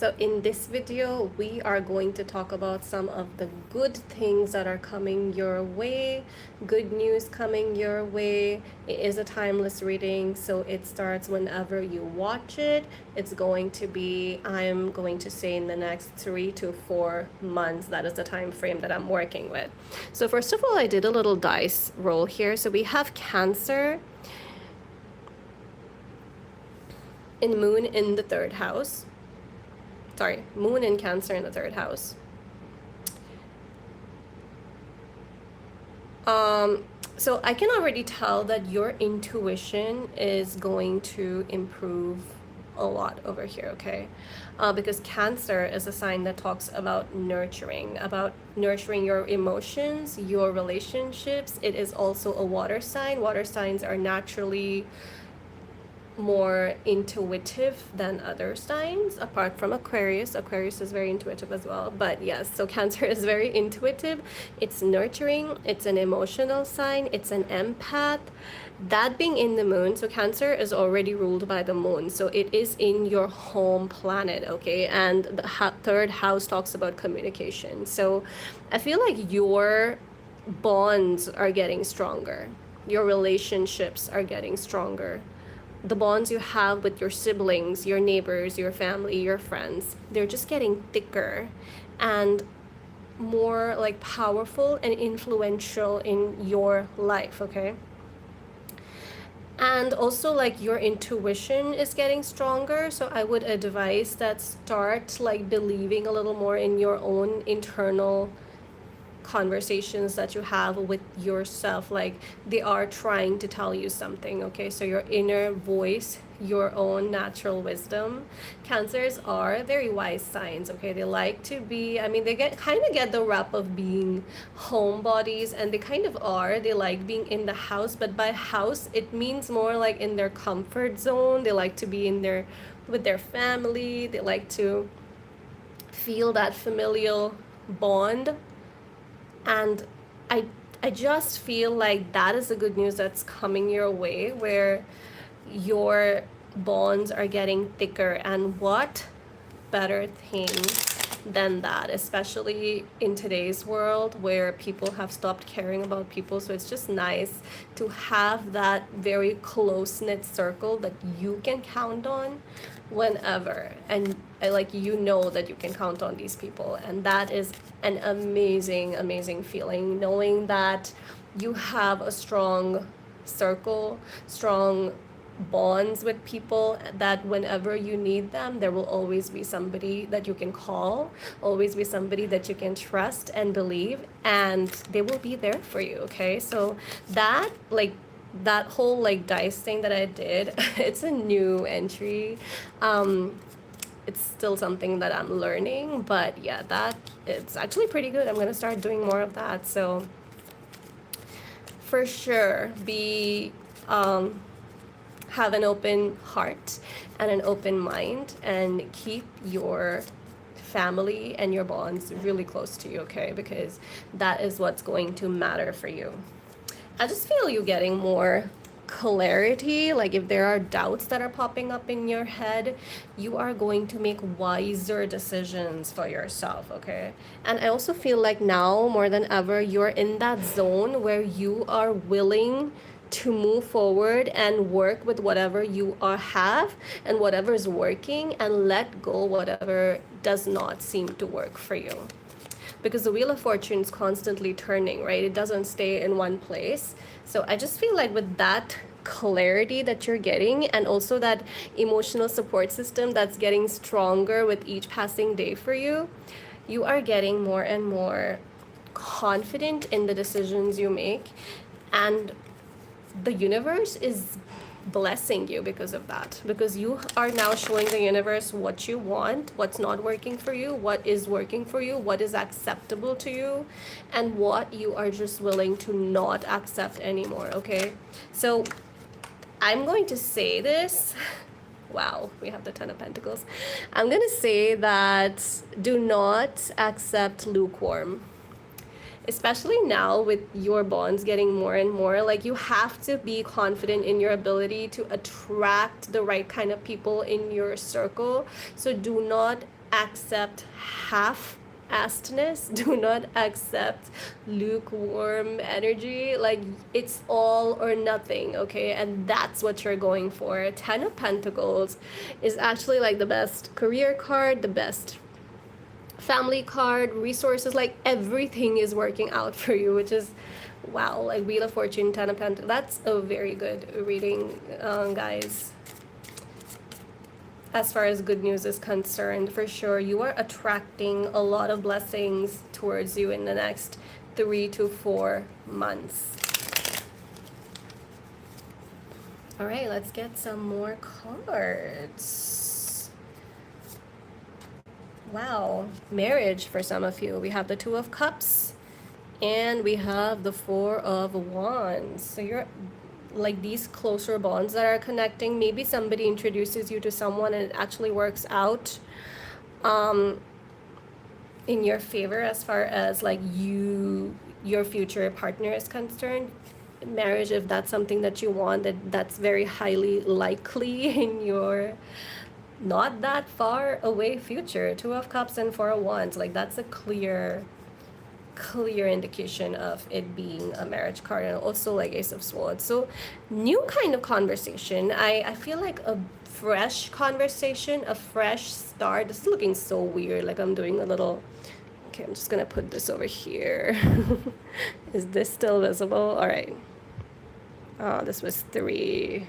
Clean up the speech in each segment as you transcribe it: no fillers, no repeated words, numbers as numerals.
So in this video, we are going to talk about some of the good things that are coming your way, good news coming your way. It is a timeless reading, so it starts whenever you watch it. It's going to be, I'm going to say, in the next 3 to 4 months. That is the time frame that I'm working with. So first of all, I did a little dice roll here. So we have Cancer and Moon in the 3rd house. Sorry, Moon and Cancer in the 3rd house. So I can already tell that your intuition is going to improve a lot over here, okay? Because Cancer is a sign that talks about nurturing your emotions, your relationships. It is also a water sign. Water signs are naturally more intuitive than other signs, apart from Aquarius. Aquarius is very intuitive as well, but yes, so Cancer is very intuitive. It's nurturing, it's an emotional sign, it's an empath. That being in the moon, so Cancer is already ruled by the moon, so it is in your home planet, okay? And the 3rd house talks about communication. So I feel like your bonds are getting stronger, your relationships are getting stronger. The bonds you have with your siblings, your neighbors, your family, your friends, they're just getting thicker and more like powerful and influential in your life, okay? And also, like, your intuition is getting stronger, so I would advise that start like believing a little more in your own internal conversations that you have with yourself, like they are trying to tell you something, okay? So your inner voice, your own natural wisdom. Cancers are very wise signs, okay? They like to be, I mean, they kind of get the rap of being homebodies, and they kind of are. They like being in the house, but by house it means more like in their comfort zone. They like to be in their with their family. They like to feel that familial bond. And I just feel like that is the good news that's coming your way, where your bonds are getting thicker. And what better thing than that, especially in today's world where people have stopped caring about people. So it's just nice to have that very close-knit circle that you can count on whenever, and like, you know that you can count on these people, and that is an amazing feeling, knowing that you have a strong circle, strong bonds with people, that whenever you need them, there will always be somebody that you can call, always be somebody that you can trust and believe, and they will be there for you, okay? So that, like, that whole like dice thing that I did, it's a new entry. It's still something that I'm learning, but yeah, that it's actually pretty good. I'm gonna start doing more of that. So for sure, have an open heart and an open mind, and keep your family and your bonds really close to you, okay? Because that is what's going to matter for you. I just feel you getting more clarity. Like, if there are doubts that are popping up in your head, you are going to make wiser decisions for yourself, okay? And I also feel like now more than ever, you're in that zone where you are willing to move forward and work with whatever you have and whatever is working, and let go whatever does not seem to work for you. Because the Wheel of Fortune is constantly turning, right? It doesn't stay in one place. So I just feel like with that clarity that you're getting, and also that emotional support system that's getting stronger with each passing day for you, you are getting more and more confident in the decisions you make, and the universe is blessing you because of that, because you are now showing the universe what you want, what's not working for you, what is working for you, what is acceptable to you, and what you are just willing to not accept anymore, okay? So I'm going to say this. Wow, we have the 10 of Pentacles. I'm gonna say that do not accept lukewarm, especially now with your bonds getting more and more. Like, you have to be confident in your ability to attract the right kind of people in your circle. So do not accept half-assedness. Do not accept lukewarm energy. Like, it's all or nothing, okay? And that's what you're going for. Ten of Pentacles is actually like the best career card, the best family card, resources, like everything is working out for you, which is wow. Like Wheel of Fortune, Ten of Pentacles, that's a very good reading, guys. As far as good news is concerned, for sure you are attracting a lot of blessings towards you in the next 3 to 4 months. All right, let's get some more cards. Wow, marriage for some of you. We have the Two of Cups and we have the Four of Wands. So you're like these closer bonds that are connecting. Maybe somebody introduces you to someone and it actually works out in your favor as far as like your future partner is concerned. Marriage, if that's something that you want, that's very highly likely in your not that far away future. Two of Cups and Four of Wands, like that's a clear indication of it being a marriage card. And also like Ace of Swords, so new kind of conversation. I feel like a fresh conversation, a fresh start. This is looking so weird, like I'm doing a little, okay, I'm just gonna put this over here. Is this still visible? All right. Oh, this was 3.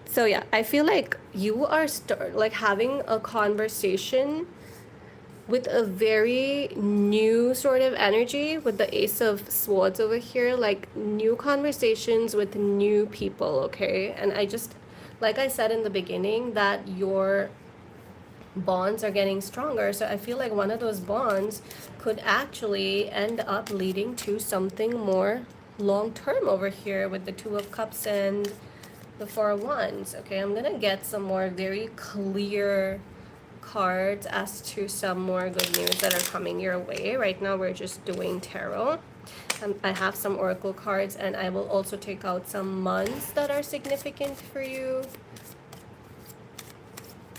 So yeah, I feel like you are like having a conversation with a very new sort of energy with the Ace of Swords over here, like new conversations with new people, okay? And I just, like I said in the beginning, that your bonds are getting stronger. So I feel like one of those bonds could actually end up leading to something more long-term over here with the Two of Cups and the Four of Wands. Okay, I'm gonna get some more very clear cards as to some more good news that are coming your way. Right now we're just doing tarot. I have some oracle cards, and I will also take out some months that are significant for you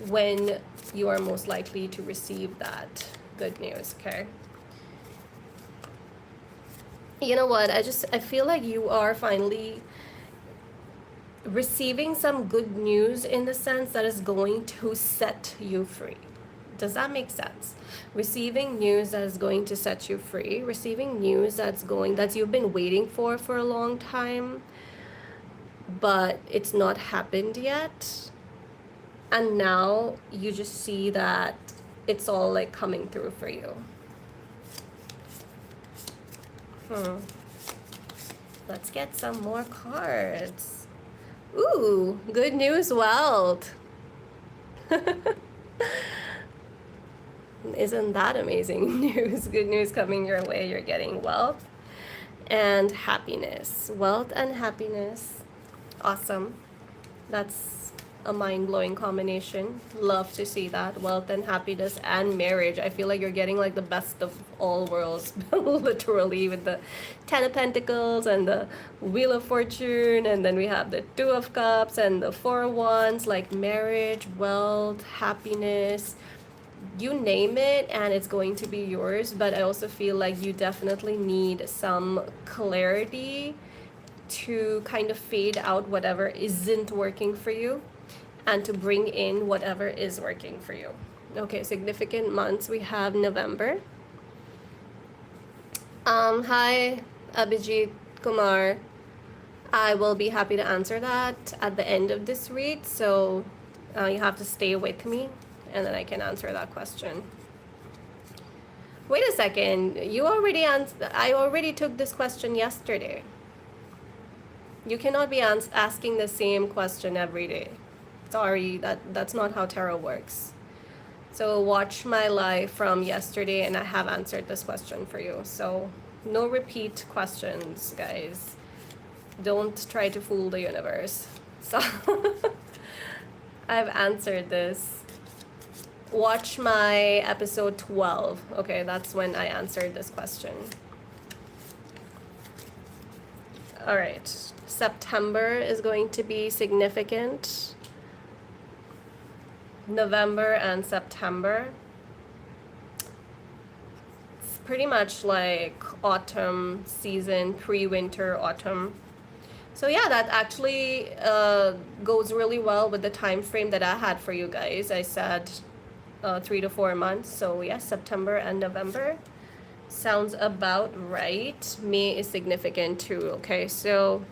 when you are most likely to receive that good news. Okay, you know what, I feel like you are finally receiving some good news in the sense that is going to set you free. Does that make sense? Receiving news that is going to set you free, receiving news that you've been waiting for a long time, but it's not happened yet. And now you just see that it's all like coming through for you. Let's get some more cards. Ooh, good news, wealth. Isn't that amazing news? Good news coming your way. You're getting wealth and happiness. Wealth and happiness. Awesome. That's a mind-blowing combination. Love to see that. Wealth and happiness and marriage. I feel like you're getting like the best of all worlds, literally, with the Ten of Pentacles and the Wheel of Fortune, and then we have the Two of Cups and the Four of Wands. Like marriage, wealth, happiness, you name it, and it's going to be yours. But I also feel like you definitely need some clarity to kind of fade out whatever isn't working for you and to bring in whatever is working for you. Okay, significant months. We have November. Hi, Abhijit Kumar. I will be happy to answer that at the end of this read, so you have to stay with me and then I can answer that question. Wait a second, you already I already took this question yesterday. You cannot be asking the same question every day. Sorry, that's not how tarot works. So watch my live from yesterday and I have answered this question for you. So no repeat questions, guys. Don't try to fool the universe. So I've answered this. Watch my episode 12. Okay, that's when I answered this question. All right, September is going to be significant. November and September. pretty much like autumn season, pre-winter autumn. So yeah, that actually goes really well with the time frame that I had for you guys. I said 3 to 4 months. So yes, September and November sounds about right. May is significant too. Okay, so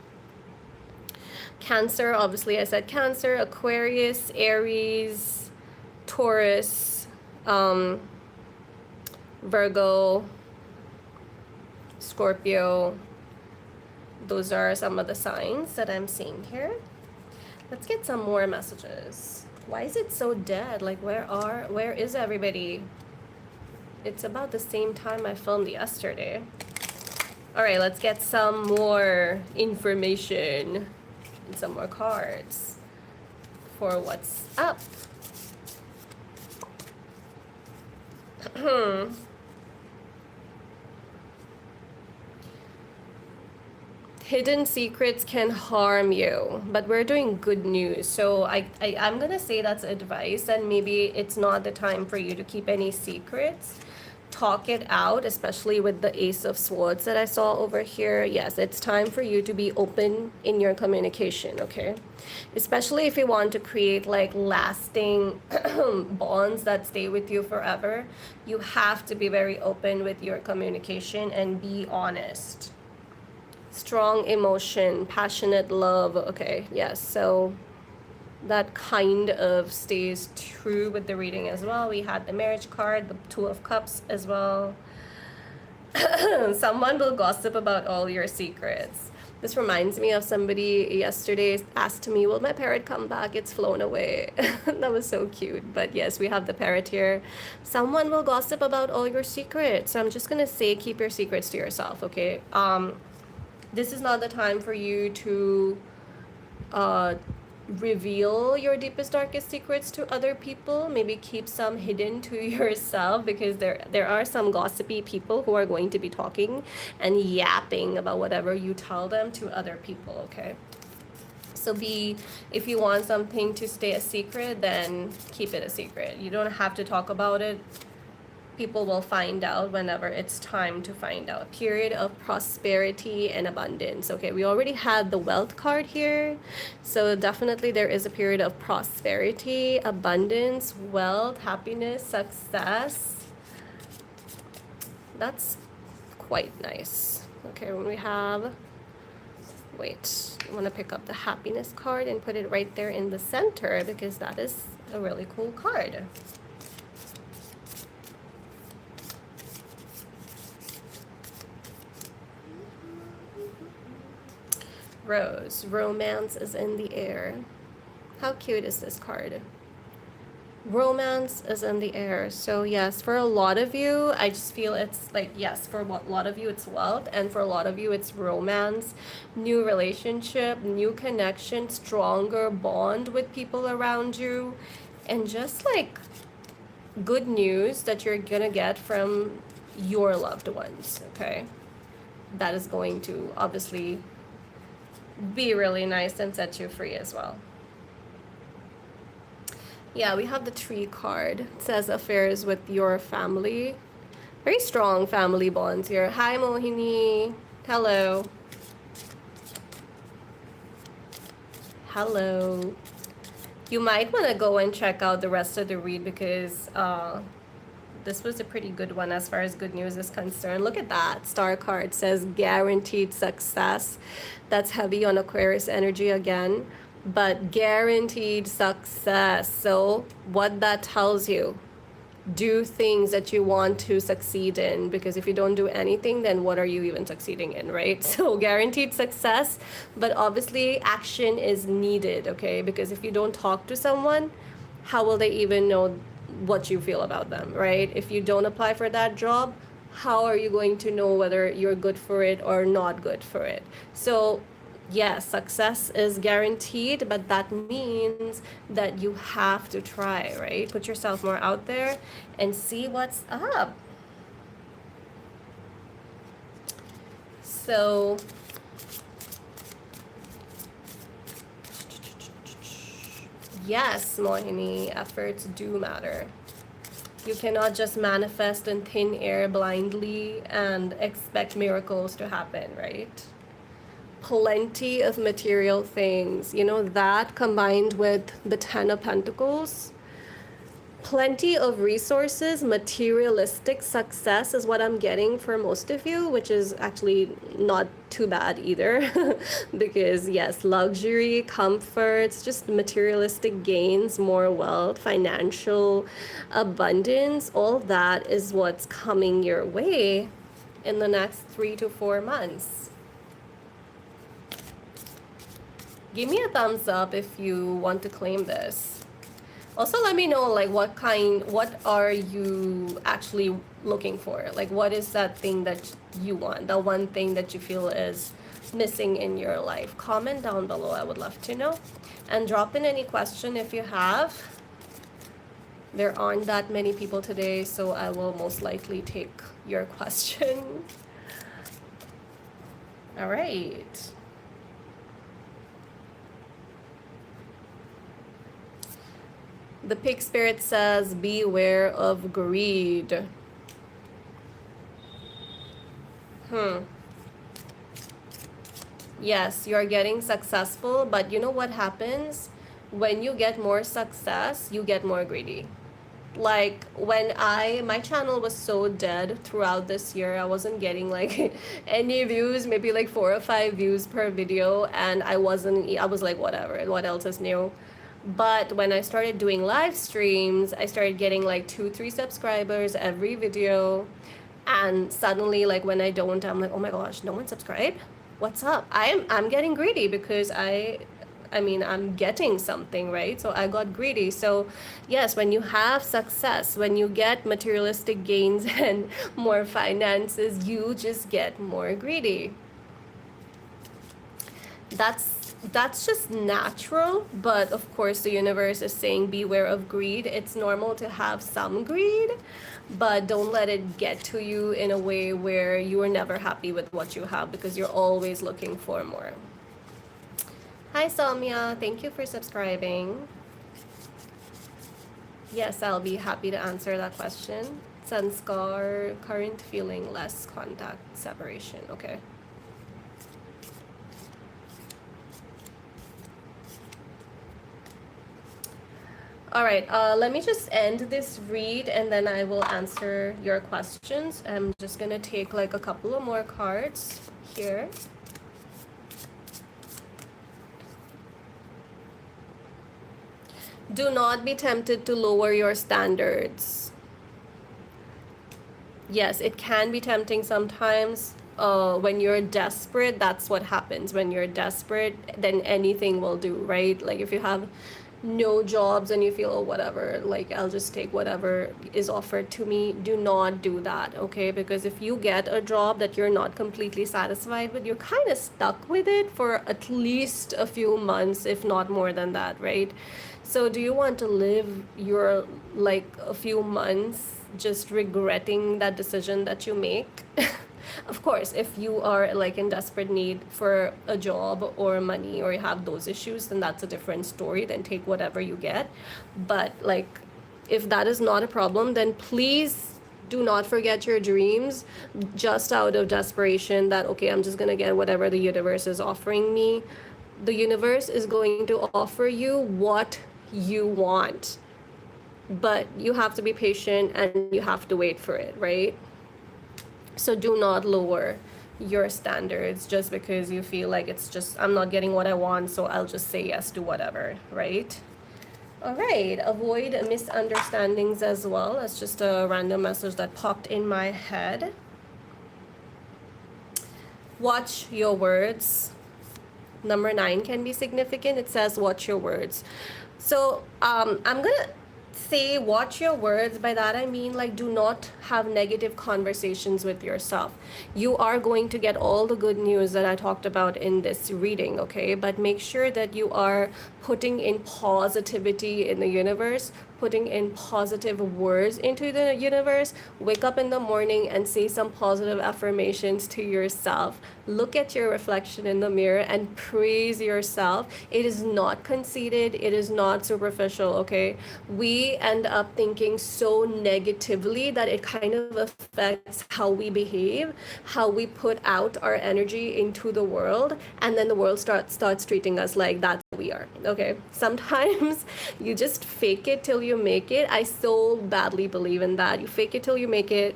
Cancer, obviously I said Cancer, Aquarius, Aries, Taurus, Virgo, Scorpio. Those are some of the signs that I'm seeing here. Let's get some more messages. Why is it so dead? Like, where is everybody? It's about the same time I filmed yesterday. All right, let's get some more information and some more cards for what's up. Hidden secrets can harm you, but we're doing good news. So I'm gonna say that's advice, and maybe it's not the time for you to keep any secrets. Talk it out, especially with the Ace of Swords that I saw over here. Yes, it's time for you to be open in your communication, okay? Especially if you want to create like lasting bonds that stay with you forever, you have to be very open with your communication and be honest. Strong emotion, passionate love. Okay, yes, so that kind of stays true with the reading as well. We had the marriage card, the Two of Cups as well. Someone will gossip about all your secrets. This reminds me of somebody yesterday asked me, will my parrot come back? It's flown away. That was so cute. But yes, we have the parrot here. Someone will gossip about all your secrets. So I'm just gonna say, keep your secrets to yourself, okay? This is not the time for you to reveal your deepest, darkest secrets to other people. Maybe keep some hidden to yourself, because there are some gossipy people who are going to be talking and yapping about whatever you tell them to other people, okay? So if you want something to stay a secret, then keep it a secret. You don't have to talk about it. People will find out whenever it's time to find out. Period of prosperity and abundance. Okay, we already had the wealth card here. So definitely there is a period of prosperity, abundance, wealth, happiness, success. That's quite nice. Okay, when we have, wait, I want to pick up the happiness card and put it right there in the center, because that is a really cool card. Rose, romance is in the air. How cute is this card? Romance is in the air. So yes, for a lot of you, I just feel it's like, yes, for a lot of you it's wealth, and for a lot of you it's romance, new relationship, new connection, stronger bond with people around you, and just like good news that you're gonna get from your loved ones, okay? That is going to obviously be really nice and set you free as well. Yeah, we have the Tree card. It says affairs with your family. Very strong family bonds here. Hi, Mohini. Hello. Hello. You might want to go and check out the rest of the read, because this was a pretty good one as far as good news is concerned. Look at that. Star card says guaranteed success. That's heavy on Aquarius energy again, but guaranteed success. So what that tells you, do things that you want to succeed in, because if you don't do anything, then what are you even succeeding in, right? So guaranteed success, but obviously action is needed, okay? Because if you don't talk to someone, how will they even know what you feel about them, right? If you don't apply for that job, how are you going to know whether you're good for it or not good for it? So yes, success is guaranteed, but that means that you have to try, right? Put yourself more out there and see what's up. So yes, Mohini, efforts do matter. You cannot just manifest in thin air blindly and expect miracles to happen, right? Plenty of material things, you know, that combined with the Ten of Pentacles, plenty of resources, materialistic success is what I'm getting for most of you, which is actually not too bad either. Because yes, luxury, comforts, just materialistic gains, more wealth, financial abundance, all that is what's coming your way in the next 3 to 4 months. Give me a thumbs up if you want to claim this. Also, let me know, like, what are you actually looking for? Like, what is that thing that you want? The one thing that you feel is missing in your life? Comment down below. I would love to know. And drop in any question if you have. There aren't that many people today, so I will most likely take your question. All right. The pig spirit says, beware of greed. Yes, you're getting successful, but you know what happens? When you get more success, you get more greedy. Like when my channel was so dead throughout this year, I wasn't getting like any views, maybe like 4 or 5 views per video, and I was like, whatever, what else is new? But when I started doing live streams, I started getting like 2-3 subscribers every video. And suddenly, like when I don't, I'm like, oh my gosh, no one subscribed? What's up? I'm getting greedy because I'm getting something, right? So I got greedy. So yes, when you have success, when you get materialistic gains and more finances, you just get more greedy. That's just natural, but of course the universe is saying beware of greed. It's normal to have some greed, but don't let it get to you in a way where you are never happy with what you have, because you're always looking for more. Hi Soumya, thank you for subscribing. Yes, I'll be happy to answer that question. Sanskar, current feeling, less contact, separation. Okay. All right, let me just end this read and then I will answer your questions. I'm just gonna take like a couple of more cards here. Do not be tempted to lower your standards. Yes, it can be tempting sometimes. When you're desperate, that's what happens. When you're desperate, then anything will do, right? Like if you have no jobs and you feel, oh, whatever, like I'll just take whatever is offered to me, do not do that, okay? Because if you get a job that you're not completely satisfied with, you're kind of stuck with it for at least a few months, if not more than that, right? So do you want to live your like a few months just regretting that decision that you make? Of course, if you are like in desperate need for a job or money, or you have those issues, then that's a different story. Then take whatever you get. But like, if that is not a problem, then please do not forget your dreams just out of desperation that, okay, I'm just gonna get whatever the universe is offering me. The universe is going to offer you what you want, but you have to be patient and you have to wait for it, right? So do not lower your standards just because you feel like it's just, I'm not getting what I want, so I'll just say yes to whatever, right? All right, avoid misunderstandings as well. That's just a random message that popped in my head. Watch your words. Number 9 can be significant. It says watch your words. So I'm gonna say watch your words. By that I mean, like, do not have negative conversations with yourself. You are going to get all the good news that I talked about in this reading, okay? But make sure that you are putting in positivity in the universe, putting in positive words into the universe. Wake up in the morning and say some positive affirmations to yourself. Look at your reflection in the mirror and praise yourself. It is not conceited, it is not superficial, okay? We end up thinking so negatively that it kind of affects how we behave, how we put out our energy into the world, and then the world starts treating us like that's who we are, okay? Sometimes you just fake it till you make it. I so badly believe in that. You fake it till you make it.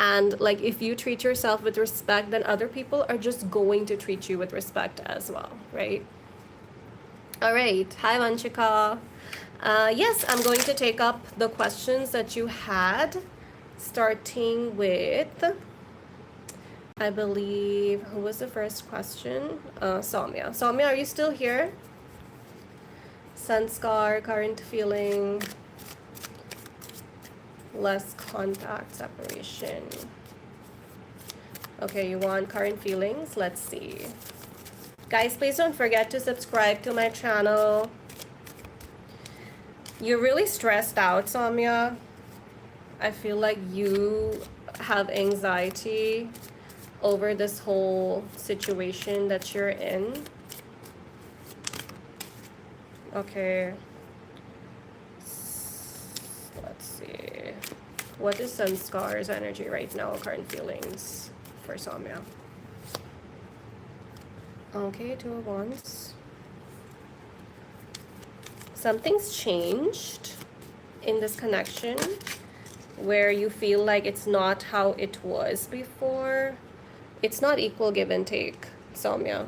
And like if you treat yourself with respect, then other people are just going to treat you with respect as well, right? All right. Hi, Vanchika. Yes, I'm going to take up the questions that you had, starting with, I believe, who was the first question? Soumya. Soumya, are you still here? Sanskar, current feeling, less contact, separation. Okay, you want current feelings? Let's see. Guys, please don't forget to subscribe to my channel. You're really stressed out, Soumya. I feel like you have anxiety over this whole situation that you're in. Okay. Let's see. What is Sanskar's energy right now, current feelings for Soumya? Okay, 2 of Wands. Something's changed in this connection where you feel like it's not how it was before. It's not equal give and take, Soumya.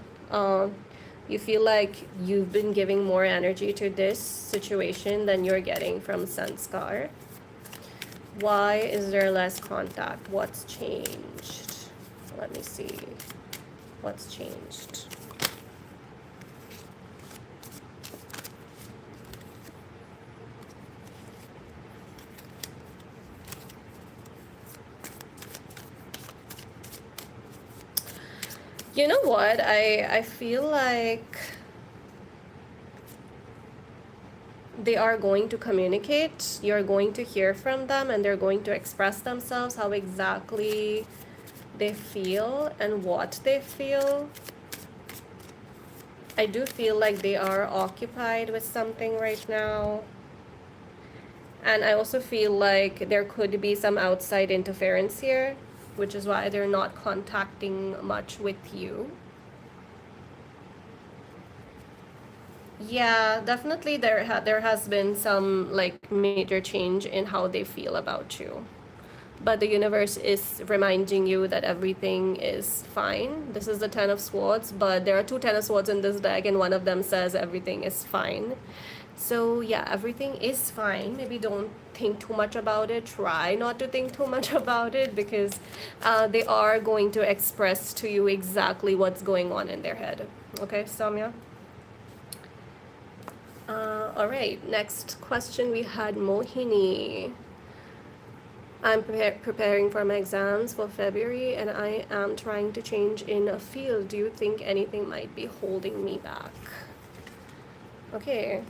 You feel like you've been giving more energy to this situation than you're getting from Sanskar. Why is there less contact? What's changed? Let me see. What's changed? You know what? I feel like they are going to communicate. You're going to hear from them and they're going to express themselves, how exactly they feel and what they feel. I do feel like they are occupied with something right now. And I also feel like there could be some outside interference here, which is why they're not contacting much with you. Yeah, definitely there has been some like major change in how they feel about you. But the universe is reminding you that everything is fine. This is the 10 of Swords, but there are 2 10 of Swords in this deck, and one of them says everything is fine. So yeah, everything is fine. Maybe don't think too much about it. Try not to think too much about it, because they are going to express to you exactly what's going on in their head. Okay, Soumya? All right, next question we had Mohini. I'm preparing for my exams for February and I am trying to change in a field. Do you think anything might be holding me back? Okay,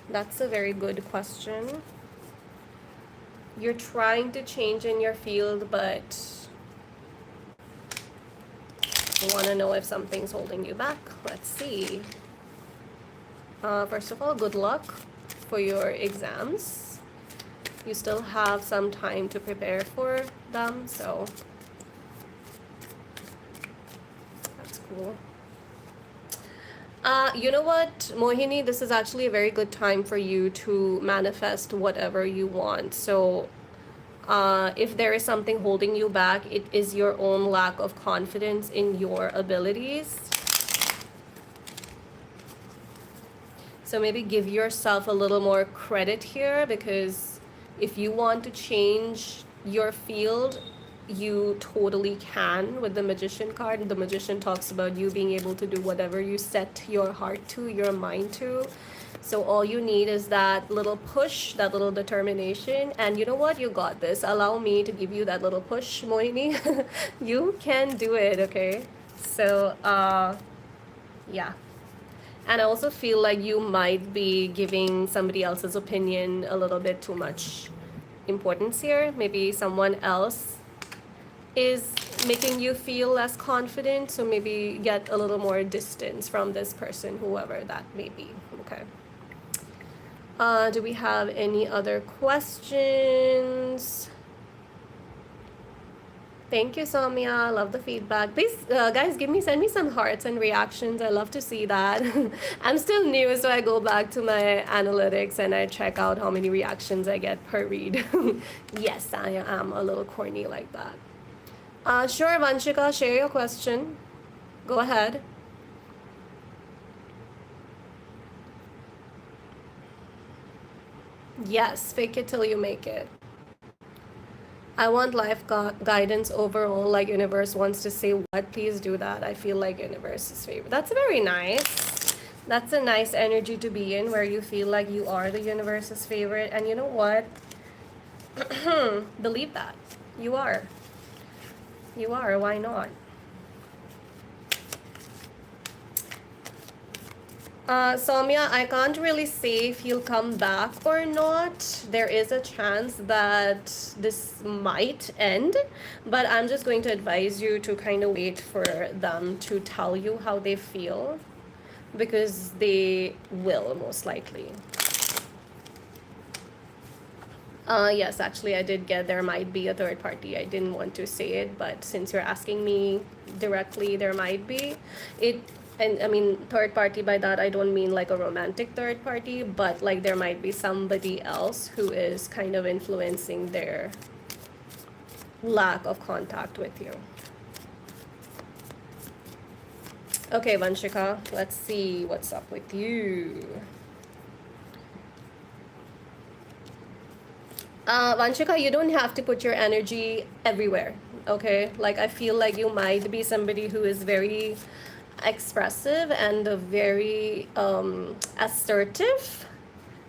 that's a very good question. You're trying to change in your field, but you want to know if something's holding you back. Let's see. First of all, good luck for your exams. You still have some time to prepare for them, so that's cool. You know what, Mohini, this is actually a very good time for you to manifest whatever you want. So if there is something holding you back, it is your own lack of confidence in your abilities. So maybe give yourself a little more credit here, because if you want to change your field, you totally can with the Magician card. The Magician talks about you being able to do whatever you set your heart to, your mind to. So all you need is that little push, that little determination. And you know what? You got this. Allow me to give you that little push, Mohini. You can do it, okay? So, yeah. And I also feel like you might be giving somebody else's opinion a little bit too much importance here. Maybe someone else is making you feel less confident, so maybe get a little more distance from this person, whoever that may be. Okay. Do we have any other questions? Thank you, Soumya. Love the feedback. Please, guys, send me some hearts and reactions. I love to see that. I'm still new, so I go back to my analytics and I check out how many reactions I get per read. Yes, I am a little corny like that. Sure, Vanshika, share your question. Go ahead. Yes, fake it till you make it. I want life guidance overall, like universe wants to say what, please do that. I feel like universe is favorite. That's very nice. That's a nice energy to be in, where you feel like you are the universe's favorite. And you know what? Believe that. You are. You are. Why not? Soumya, I can't really say if he'll come back or not. There is a chance that this might end, but I'm just going to advise you to kind of wait for them to tell you how they feel, because they will most likely. Yes, actually, I did get there might be a third party. I didn't want to say it, but since you're asking me directly, there might be. And I mean, third party, by that I don't mean like a romantic third party, but like there might be somebody else who is kind of influencing their lack of contact with you. Okay, Vanshika, let's see what's up with you. Vanshika, you don't have to put your energy everywhere, okay? Like, I feel like you might be somebody who is very expressive and very assertive,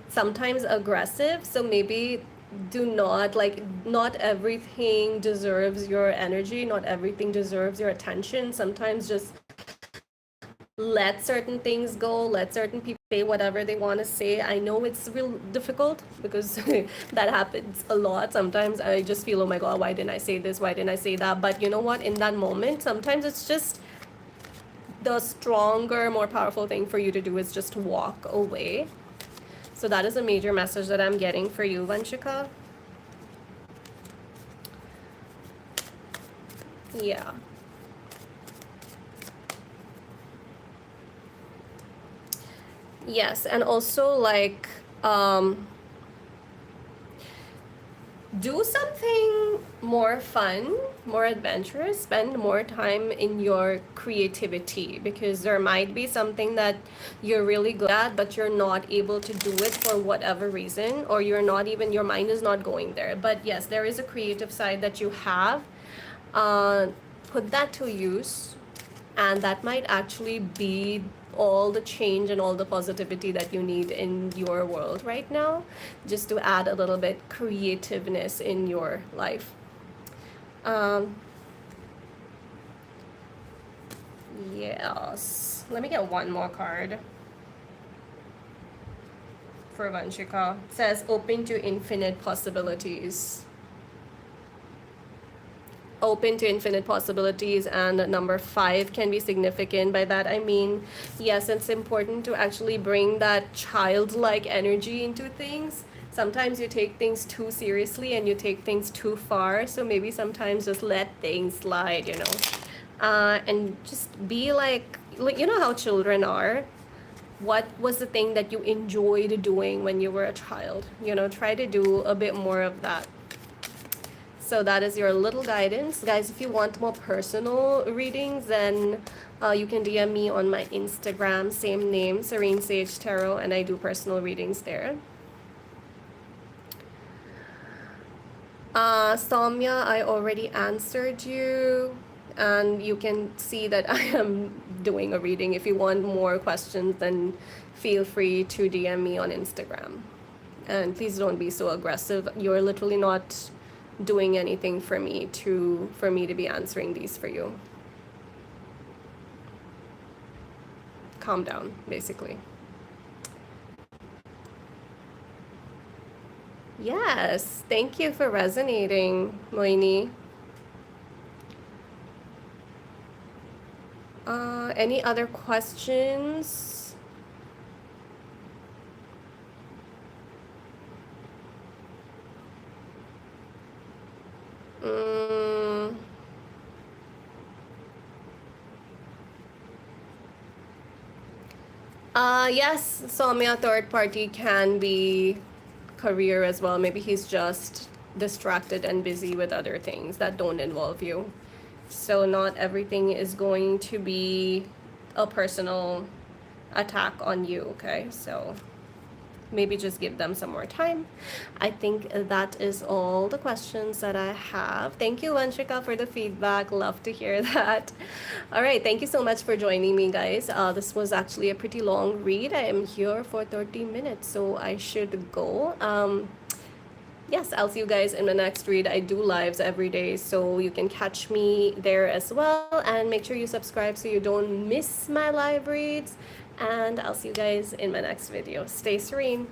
sometimes aggressive. So maybe do not, like, not everything deserves your energy, not everything deserves your attention. Sometimes just let certain things go, let certain people say whatever they want to say. I know it's real difficult because that happens a lot. Sometimes I just feel, oh my god, why didn't I say this, why didn't I say that? But you know what, in that moment, sometimes it's just the stronger, more powerful thing for you to do is just walk away. So that is a major message that I'm getting for you, Vanshika. Yeah. Yes, and also like do something more fun, more adventurous, spend more time in your creativity, because there might be something that you're really good at, but you're not able to do it for whatever reason, or you're not even, your mind is not going there. But yes, there is a creative side that you have. Put that to use, and that might actually be all the change and all the positivity that you need in your world right now, just to add a little bit creativeness in your life. Yes, let me get one more card for Vanshika. It says open to infinite possibilities. Open to infinite possibilities, and number 5 can be significant. By that I mean, yes, it's important to actually bring that childlike energy into things. Sometimes you take things too seriously and you take things too far, so maybe sometimes just let things slide, you know, and just be like, you know how children are. What was the thing that you enjoyed doing when you were a child? You know, try to do a bit more of that. So that is your little guidance. Guys, if you want more personal readings, then you can DM me on my Instagram, same name, Serene Sage Tarot, and I do personal readings there. Soumya, I already answered you, and you can see that I am doing a reading. If you want more questions, then feel free to DM me on Instagram. And please don't be so aggressive. You're literally not doing anything for me to be answering these for you. calm down, basically. Yes, thank you for resonating, Moini. Any other questions? Mm, yes, Soumya, third party can be career as well. Maybe he's just distracted and busy with other things that don't involve you. So not everything is going to be a personal attack on you, okay? So maybe just give them some more time. I think that is all the questions that I have. Thank you, Vanshika, for the feedback. Love to hear that. All right, thank you so much for joining me, guys. This was actually a pretty long read. I am here for 30 minutes, so I should go. Yes, I'll see you guys in my next read. I do lives every day, so you can catch me there as well. And make sure you subscribe so you don't miss my live reads. And I'll see you guys in my next video. Stay serene.